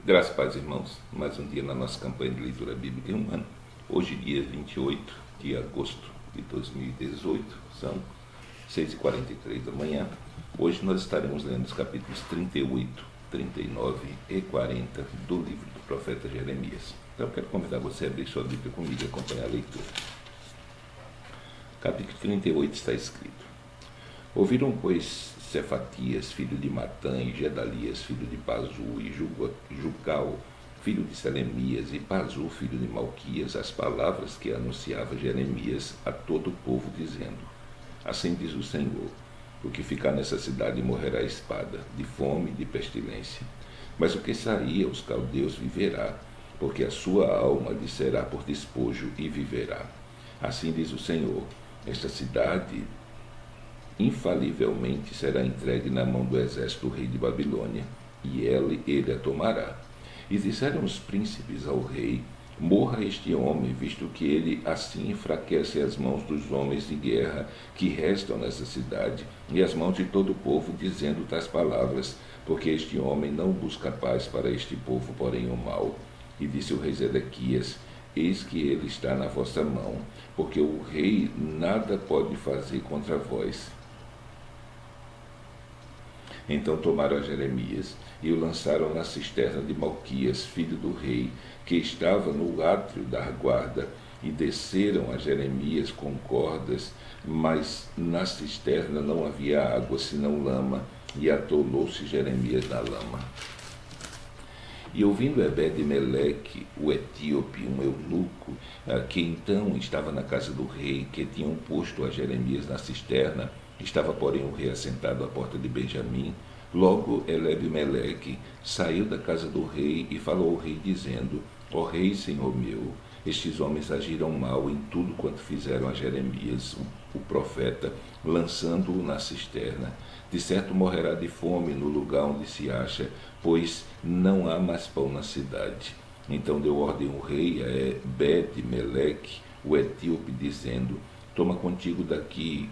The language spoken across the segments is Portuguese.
Graças a paz, irmãos. Mais um dia na nossa campanha de leitura bíblica em um ano. Hoje, dia 28 de agosto de 2018, são 6h43 da manhã. Hoje nós estaremos lendo os capítulos 38, 39 e 40 do livro do profeta Jeremias. Então, eu quero convidar você a abrir sua Bíblia comigo e acompanhar a leitura. Capítulo 38 está escrito: Ouviram, pois, Cefatias, filho de Matã, e Gedalias, filho de Pazu, e Jucal, filho de Selemias, e Pazu, filho de Malquias, as palavras que anunciava Jeremias a todo o povo, dizendo: Assim diz o Senhor: o que ficar nessa cidade morrerá a espada, de fome e de pestilência. Mas o que sair aos caldeus viverá, porque a sua alma lhe será por despojo e viverá. Assim diz o Senhor: esta cidade infalivelmente será entregue na mão do exército do rei de Babilônia, e ele a tomará. E disseram os príncipes ao rei: morra este homem, visto que ele assim enfraquece as mãos dos homens de guerra que restam nessa cidade, e as mãos de todo o povo, dizendo tais palavras, porque este homem não busca paz para este povo, porém o mal. E disse o rei Zedequias: eis que ele está na vossa mão, porque o rei nada pode fazer contra vós. Então tomaram a Jeremias e o lançaram na cisterna de Malquias, filho do rei, que estava no átrio da guarda, e desceram a Jeremias com cordas, mas na cisterna não havia água, senão lama, e atolou-se Jeremias na lama. E ouvindo Ebed-Meleque, o etíope, um eunuco, que então estava na casa do rei, que tinham posto a Jeremias na cisterna, estava, porém, o rei assentado à porta de Benjamim. Logo Ebed-Meleque saiu da casa do rei e falou ao rei, dizendo: ó rei, senhor meu, estes homens agiram mal em tudo quanto fizeram a Jeremias, o profeta, lançando-o na cisterna. De certo morrerá de fome no lugar onde se acha, pois não há mais pão na cidade. Então deu ordem o rei a Ebed-Meleque, o etíope, dizendo: toma contigo daqui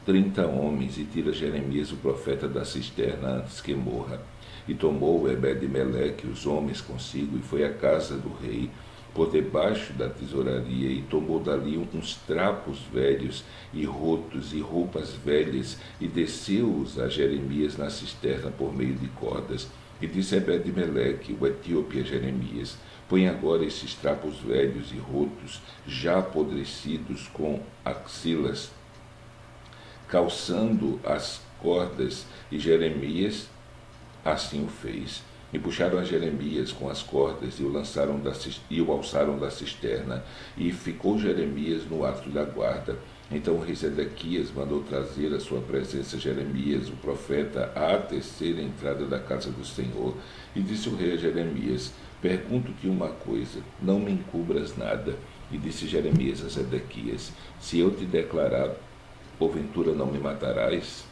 30 homens e tira Jeremias, o profeta, da cisterna antes que morra. E tomou Ebed-Meleque os homens consigo e foi à casa do rei, por debaixo da tesouraria, e tomou dali uns trapos velhos e rotos e roupas velhas, e desceu-os a Jeremias na cisterna por meio de cordas. E disse Ebed-Meleque, o etíope, a Jeremias: põe agora esses trapos velhos e rotos, já apodrecidos com axilas, calçando as cordas. E Jeremias assim o fez. E puxaram a Jeremias com as cordas e o alçaram da cisterna, e ficou Jeremias no átrio da guarda. Então o rei Zedequias mandou trazer à sua presença Jeremias, o profeta, à terceira entrada da casa do Senhor. E disse o rei a Jeremias: pergunto-te uma coisa, não me encubras nada. E disse Jeremias a Zedequias: se eu te declarar, porventura não me matarás?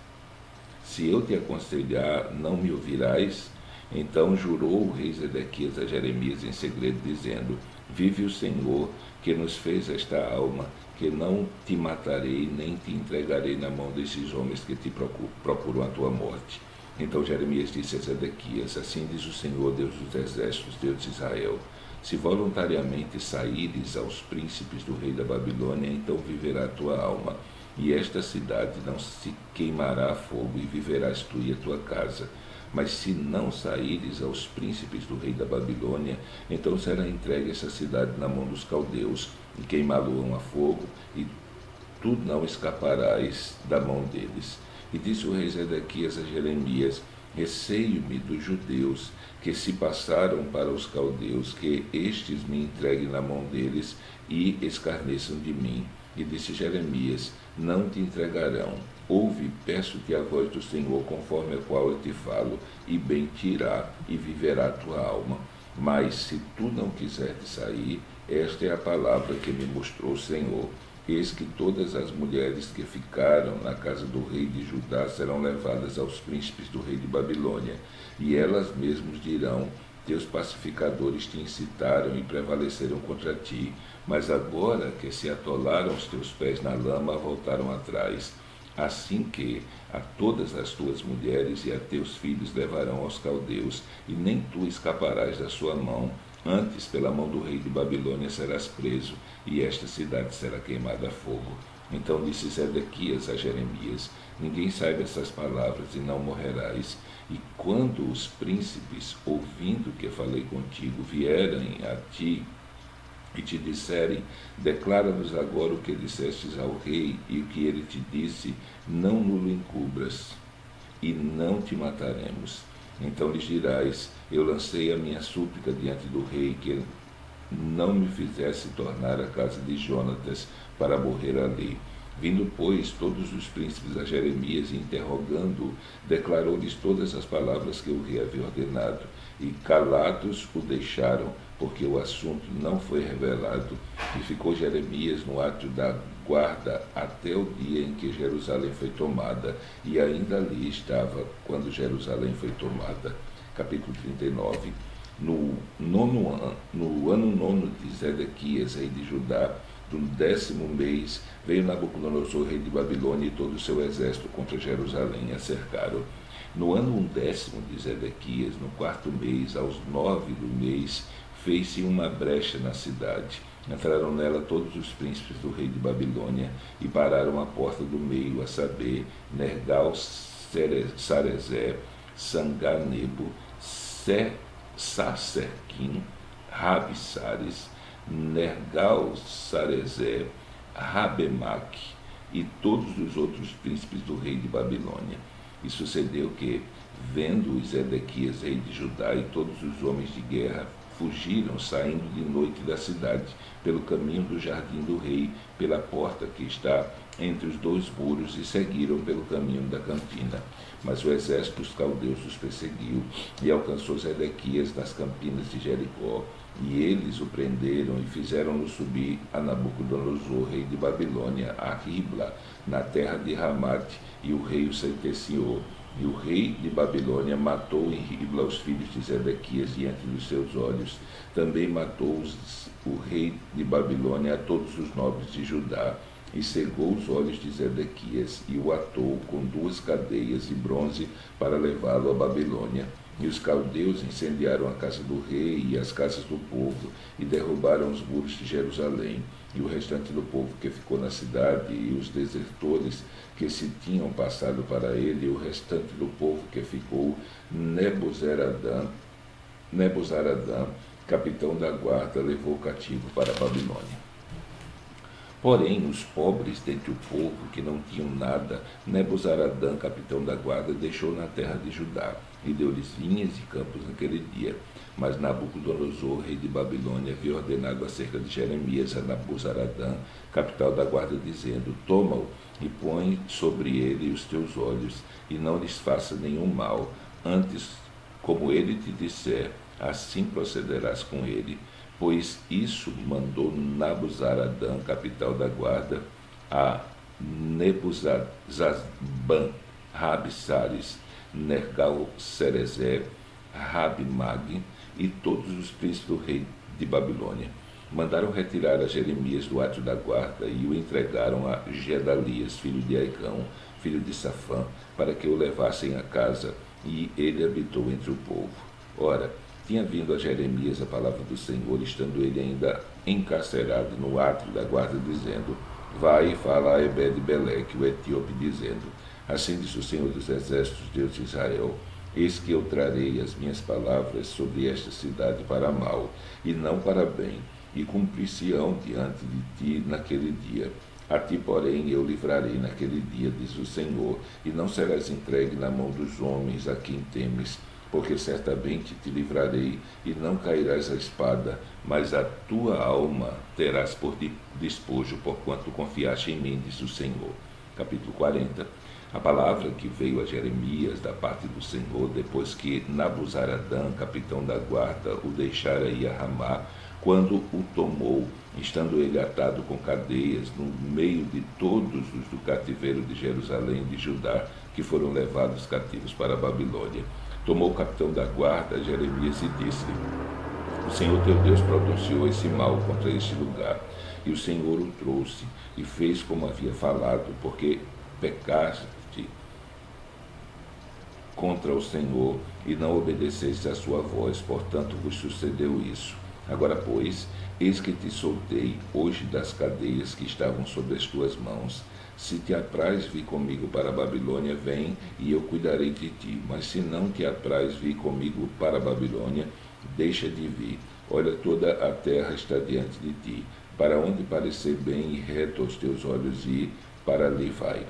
Se eu te aconselhar, não me ouvirás? Então jurou o rei Zedequias a Jeremias em segredo, dizendo: vive o Senhor, que nos fez esta alma, que não te matarei, nem te entregarei na mão desses homens que te procuram a tua morte. Então Jeremias disse a Zedequias: assim diz o Senhor, Deus dos exércitos, Deus de Israel: se voluntariamente saíres aos príncipes do rei da Babilônia, então viverá a tua alma, e esta cidade não se queimará a fogo, e viverás tu e a tua casa. Mas se não saíres aos príncipes do rei da Babilônia, então será entregue essa cidade na mão dos caldeus, e queimá-lo-ão a fogo, e tu não escaparás da mão deles. E disse o rei Zedequias a Jeremias: receio-me dos judeus, que se passaram para os caldeus, que estes me entreguem na mão deles e escarneçam de mim. E disse Jeremias: não te entregarão. Ouve, peço-te a voz do Senhor, conforme a qual eu te falo, e bem te irá, e viverá a tua alma. Mas se tu não quiseres sair, esta é a palavra que me mostrou o Senhor: eis que todas as mulheres que ficaram na casa do rei de Judá serão levadas aos príncipes do rei de Babilônia, e elas mesmas dirão: teus pacificadores te incitaram e prevaleceram contra ti, mas agora que se atolaram os teus pés na lama, voltaram atrás. Assim que a todas as tuas mulheres e a teus filhos levarão aos caldeus, e nem tu escaparás da sua mão, antes pela mão do rei de Babilônia serás preso, e esta cidade será queimada a fogo. Então disse Zedequias a Jeremias: ninguém saiba essas palavras, e não morrerás. E quando os príncipes, ouvindo que falei contigo, vierem a ti e te disserem: declara-nos agora o que dissestes ao rei e o que ele te disse, não nos encubras, e não te mataremos. Então lhes dirás: eu lancei a minha súplica diante do rei, que ele não me fizesse tornar à casa de Jonatas para morrer ali. Vindo, pois, todos os príncipes a Jeremias e interrogando-o, declarou-lhes todas as palavras que o rei havia ordenado, e calados o deixaram, porque o assunto não foi revelado. E ficou Jeremias no átrio da guarda até o dia em que Jerusalém foi tomada, e ainda ali estava quando Jerusalém foi tomada. Capítulo 39. No ano nono de Zedequias, rei de Judá, do 10º mês, veio Nabucodonosor, rei de Babilônia, e todo o seu exército contra Jerusalém, e a cercaram. No ano 10º de Zedequias, no 4º mês, aos 9 do mês, fez-se uma brecha na cidade. Entraram nela todos os príncipes do rei de Babilônia e pararam à porta do meio, a saber, Nergal-Sarezer, Sanganebo, Sacerquim, Rabsares, Nergal-Sarezer, Rabemaque e todos os outros príncipes do rei de Babilônia. E sucedeu que, vendo Zedequias, rei de Judá, e todos os homens de guerra, fugiram, saindo de noite da cidade, pelo caminho do jardim do rei, pela porta que está entre os dois muros, e seguiram pelo caminho da campina. Mas o exército dos caldeus os perseguiu, e alcançou Zedequias nas campinas de Jericó. E eles o prenderam e fizeram-no subir a Nabucodonosor, rei de Babilônia, a Ribla, na terra de Ramate, e o rei o sentenciou. E o rei de Babilônia matou em Ribla os filhos de Zedequias diante dos seus olhos. Também matou o rei de Babilônia a todos os nobres de Judá, e cegou os olhos de Zedequias, e o atou com 2 cadeias de bronze para levá-lo a Babilônia. E os caldeus incendiaram a casa do rei e as casas do povo, e derrubaram os muros de Jerusalém. E o restante do povo que ficou na cidade, e os desertores que se tinham passado para ele, e o restante do povo que ficou, Nebuzaradã, capitão da guarda, levou cativo para a Babilônia. Porém, os pobres dentre o povo, que não tinham nada, Nebuzaradã, capitão da guarda, deixou na terra de Judá, e deu-lhes vinhas e campos naquele dia. Mas Nabucodonosor, rei de Babilônia, havia ordenado acerca de Jeremias a Nebuzaradã, capital da guarda, dizendo: toma-o e põe sobre ele os teus olhos, e não lhes faça nenhum mal. Antes, como ele te disser, assim procederás com ele. Pois isso mandou Nabuzaradã, capital da guarda, a Nebuzaradan, Rabsares, Nergal-Sarezer, Rabimag e todos os príncipes do rei de Babilônia. Mandaram retirar a Jeremias do átrio da guarda e o entregaram a Gedalias, filho de Aicão, filho de Safã, para que o levassem a casa, e ele habitou entre o povo. Ora, tinha vindo a Jeremias a palavra do Senhor, estando ele ainda encarcerado no átrio da guarda, dizendo: vai e fala a Ebed-Beleque, o etíope, dizendo: assim diz o Senhor dos Exércitos, Deus de Israel: eis que eu trarei as minhas palavras sobre esta cidade para mal, e não para bem, e cumprir-se-ão diante de ti naquele dia. A ti, porém, eu livrarei naquele dia, diz o Senhor, e não serás entregue na mão dos homens a quem temes, porque certamente te livrarei, e não cairás a espada, mas a tua alma terás por despojo, porquanto confiaste em mim, diz o Senhor. Capítulo 40. A palavra que veio a Jeremias da parte do Senhor, depois que Nabuzaradã, capitão da guarda, o deixara ir a Ramá, quando o tomou, estando ele atado com cadeias, no meio de todos os do cativeiro de Jerusalém e de Judá, que foram levados cativos para a Babilônia. Tomou o capitão da guarda, Jeremias, e disse-lhe: o Senhor teu Deus pronunciou esse mal contra este lugar, e o Senhor o trouxe, e fez como havia falado, porque pecaste contra o Senhor e não obedeceste à sua voz, portanto vos sucedeu isso. Agora, pois, eis que te soltei hoje das cadeias que estavam sobre as tuas mãos. Se te apraz vir comigo para a Babilônia, vem, e eu cuidarei de ti. Mas se não te apraz vir comigo para a Babilônia, deixa de vir. Olha, toda a terra está diante de ti. Para onde parecer bem e reto aos teus olhos ir, para ali vai.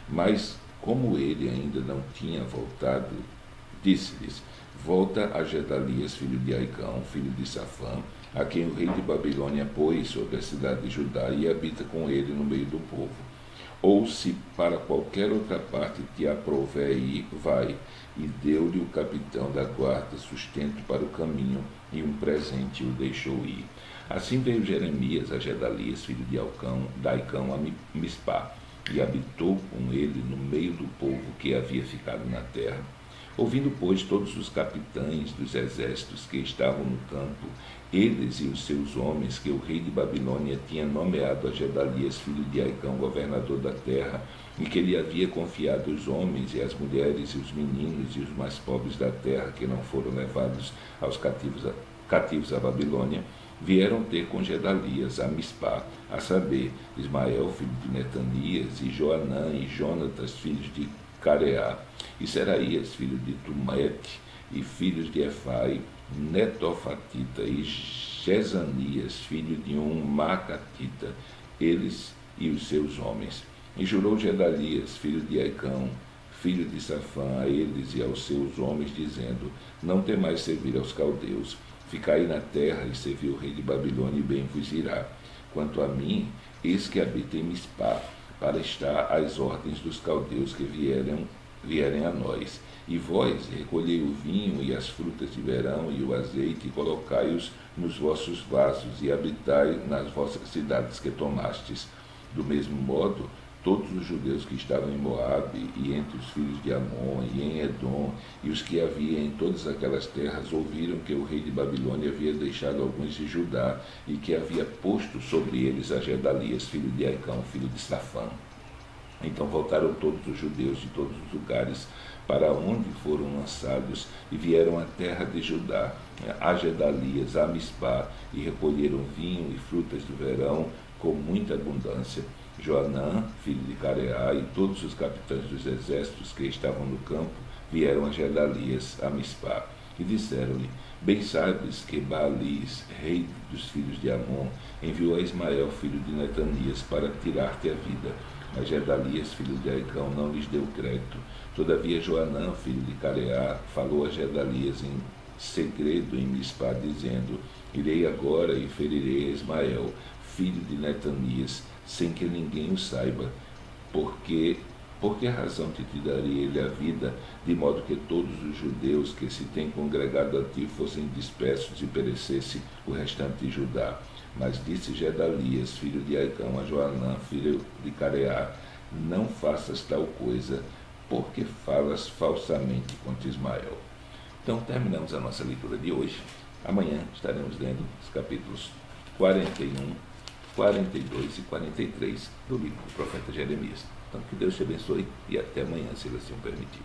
Mas, como ele ainda não tinha voltado, disse-lhes: volta a Gedalias, filho de Aicão, filho de Safã, a quem o rei de Babilônia pôs sobre a cidade de Judá, e habita com ele no meio do povo. Ou se para qualquer outra parte te aprouver ir, vai. E deu-lhe o capitão da guarda sustento para o caminho, e um presente o deixou ir. Assim veio Jeremias a Gedalias, filho de Aicão, a Mispá, e habitou com ele no meio do povo que havia ficado na terra. Ouvindo, pois, todos os capitães dos exércitos que estavam no campo, eles e os seus homens, que o rei de Babilônia tinha nomeado a Gedalias, filho de Aicão, governador da terra, e que lhe havia confiado os homens e as mulheres e os meninos e os mais pobres da terra, que não foram levados aos cativos à Babilônia, vieram ter com Gedalias a Mispá, a saber, Ismael, filho de Netanias, e Joanã e Jonatas, filhos de Careá, e Seraías, filho de Tumete, e filhos de Efai, Netofatita, e Jezanias, filho de um Macatita, eles e os seus homens. E jurou Gedalias, filho de Aicão, filho de Safã, a eles e aos seus homens, dizendo: não temais servir aos caldeus, ficai na terra e servi o rei de Babilônia, e bem vos irá. Quanto a mim, eis que habito em Mispá, para estar às ordens dos caldeus que vierem a nós. E vós, recolhei o vinho e as frutas de verão e o azeite, e colocai-os nos vossos vasos, e habitai nas vossas cidades que tomastes. Do mesmo modo, todos os judeus que estavam em Moabe, e entre os filhos de Amon, e em Edom, e os que havia em todas aquelas terras, ouviram que o rei de Babilônia havia deixado alguns de Judá, e que havia posto sobre eles a Gedalias, filho de Aicão, filho de Safã. Então voltaram todos os judeus de todos os lugares para onde foram lançados, e vieram à terra de Judá, a Gedalias, a Mispá, e recolheram vinho e frutas do verão com muita abundância. Joanã, filho de Careá, e todos os capitães dos exércitos que estavam no campo vieram a Gedalias, a Mispá, e disseram-lhe: bem sabes que Baalis, rei dos filhos de Amon, enviou a Ismael, filho de Netanias, para tirar-te a vida. Mas Gedalias, filho de Aicão, não lhes deu crédito. Todavia Joanã, filho de Careá, falou a Gedalias em segredo em Mispá, dizendo: irei agora e ferirei a Ismael, filho de Netanias, sem que ninguém o saiba, por que razão te daria ele a vida, de modo que todos os judeus que se têm congregado a ti fossem dispersos e perecesse o restante de Judá? Mas disse Gedalias, filho de Aicão, a Joanã, filho de Careá: não faças tal coisa, porque falas falsamente contra Ismael. Então terminamos a nossa leitura de hoje. Amanhã estaremos lendo os capítulos 41, 42 e 43 do livro do profeta Jeremias. Então que Deus te abençoe e até amanhã, se ele assim o permitir.